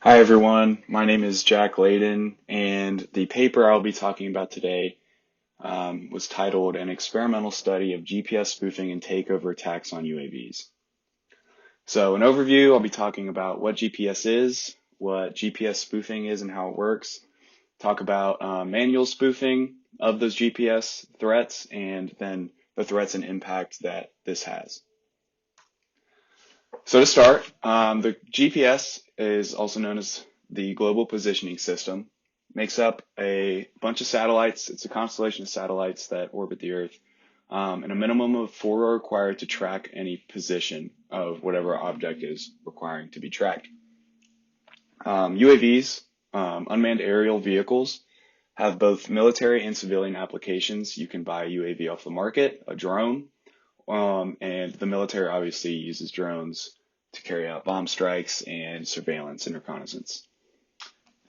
Hi everyone, my name is Jack Layden, and the paper I'll be talking about today was titled An Experimental Study of GPS Spoofing and Takeover Attacks on UAVs. So, an overview, I'll be talking about what GPS is, what GPS spoofing is and how it works, talk about manual spoofing of those GPS threats, and then the threats and impact that this has. So to start, the GPS is also known as the Global Positioning System. Makes up a bunch of satellites. It's a constellation of satellites that orbit the Earth, and a minimum of 4 are required to track any position of whatever object is requiring to be tracked. UAVs, unmanned aerial vehicles, have both military and civilian applications. You can buy a UAV off the market, a drone, and the military obviously uses drones to carry out bomb strikes and surveillance and reconnaissance.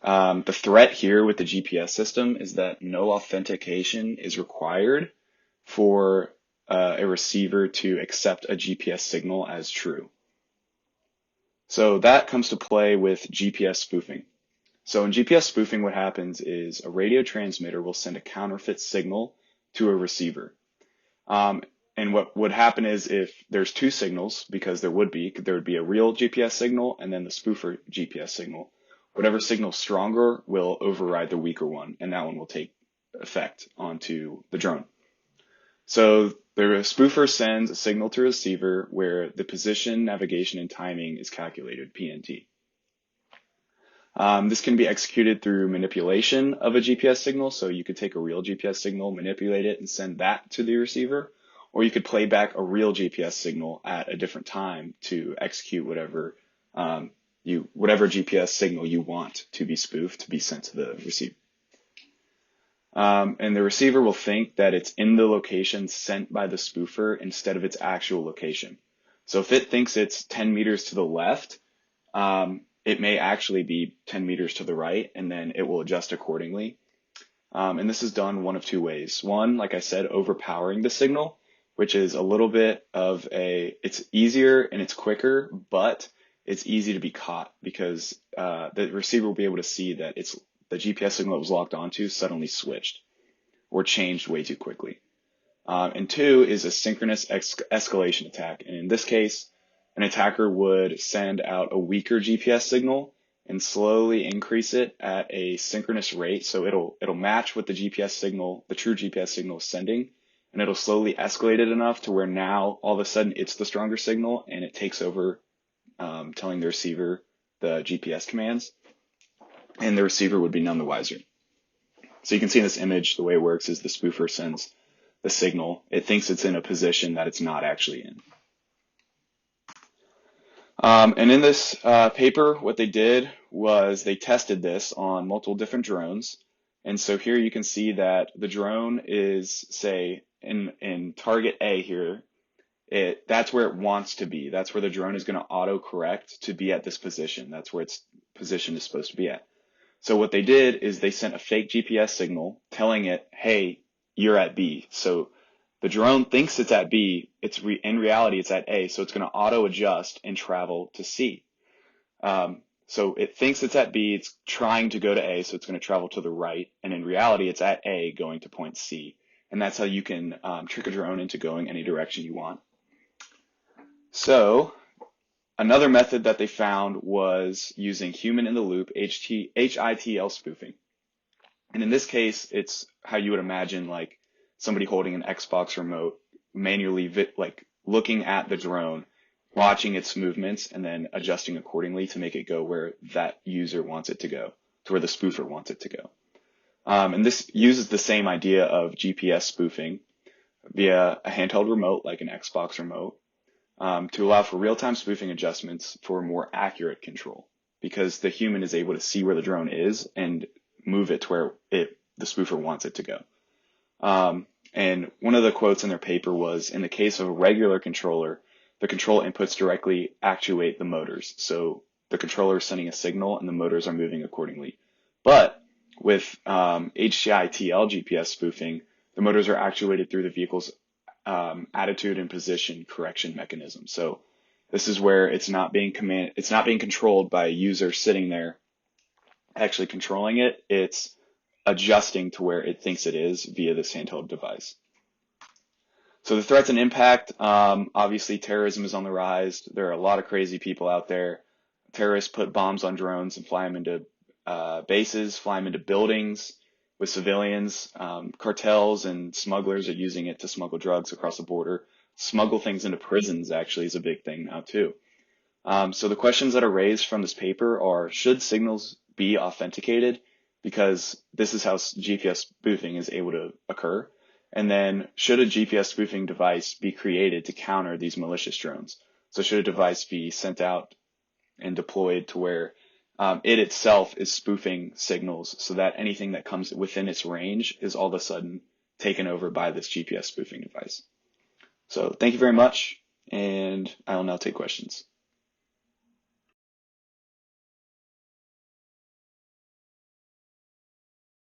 The threat here with the GPS system is that no authentication is required for a receiver to accept a GPS signal as true. So that comes to play with GPS spoofing. So in GPS spoofing, what happens is a radio transmitter will send a counterfeit signal to a receiver. And what would happen is if there's two signals, because there would be a real GPS signal and then the spoofer GPS signal. Whatever signal's stronger will override the weaker one, and that one will take effect onto the drone. So the spoofer sends a signal to a receiver where the position, navigation, and timing is calculated, PNT. This can be executed through manipulation of a GPS signal. So you could take a real GPS signal, manipulate it, and send that to the receiver. Or you could play back a real GPS signal at a different time to execute whatever GPS signal you want to be spoofed to be sent to the receiver. And the receiver will think that it's in the location sent by the spoofer instead of its actual location. So if it thinks it's 10 meters to the left, it may actually be 10 meters to the right, and then it will adjust accordingly. And this is done one of two ways. One, like I said, overpowering the signal, which is a little bit of it's easier and it's quicker, but it's easy to be caught because the receiver will be able to see that the GPS signal it was locked onto suddenly switched or changed way too quickly. And two is a synchronous escalation attack. And in this case, an attacker would send out a weaker GPS signal and slowly increase it at a synchronous rate. So it'll match what the GPS signal, the true GPS signal is sending, and it'll slowly escalate it enough to where now all of a sudden it's the stronger signal and it takes over telling the receiver the GPS commands, and the receiver would be none the wiser. So you can see in this image, the way it works is the spoofer sends the signal. It thinks it's in a position that it's not actually in. And in this paper, what they did was they tested this on multiple different drones. And so here you can see that the drone is, say, in target A here, that's where it wants to be. That's where the drone is going to auto-correct to be at this position. That's where its position is supposed to be at. So what they did is they sent a fake GPS signal telling it, hey, you're at B. So the drone thinks it's at B. In reality, it's at A. So it's going to auto-adjust and travel to C. So it thinks it's at B. It's trying to go to A. So it's going to travel to the right. And in reality, it's at A going to point C. And that's how you can trick a drone into going any direction you want. So another method that they found was using human-in-the-loop HITL spoofing. And in this case, it's how you would imagine like somebody holding an Xbox remote, manually looking at the drone, watching its movements, and then adjusting accordingly to make it go where that user wants it to go, to where the spoofer wants it to go. And this uses the same idea of GPS spoofing via a handheld remote like an Xbox remote to allow for real-time spoofing adjustments for more accurate control, because the human is able to see where the drone is and move it to where the spoofer wants it to go. And one of the quotes in their paper was, in the case of a regular controller, the control inputs directly actuate the motors. So the controller is sending a signal and the motors are moving accordingly. But with HITL GPS spoofing, the motors are actuated through the vehicle's attitude and position correction mechanism. So this is where it's not being controlled by a user sitting there actually controlling it. It's adjusting to where it thinks it is via this handheld device. So the threats and impact, obviously terrorism is on the rise. There are a lot of crazy people out there. Terrorists put bombs on drones and fly them into bases, fly them into buildings with civilians. Cartels and smugglers are using it to smuggle drugs across the border. Smuggle things into prisons actually is a big thing now too. So the questions that are raised from this paper are, should signals be authenticated? Because this is how GPS spoofing is able to occur. And then, should a GPS spoofing device be created to counter these malicious drones? So should a device be sent out and deployed to where it itself is spoofing signals so that anything that comes within its range is all of a sudden taken over by this GPS spoofing device? So thank you very much, and I will now take questions.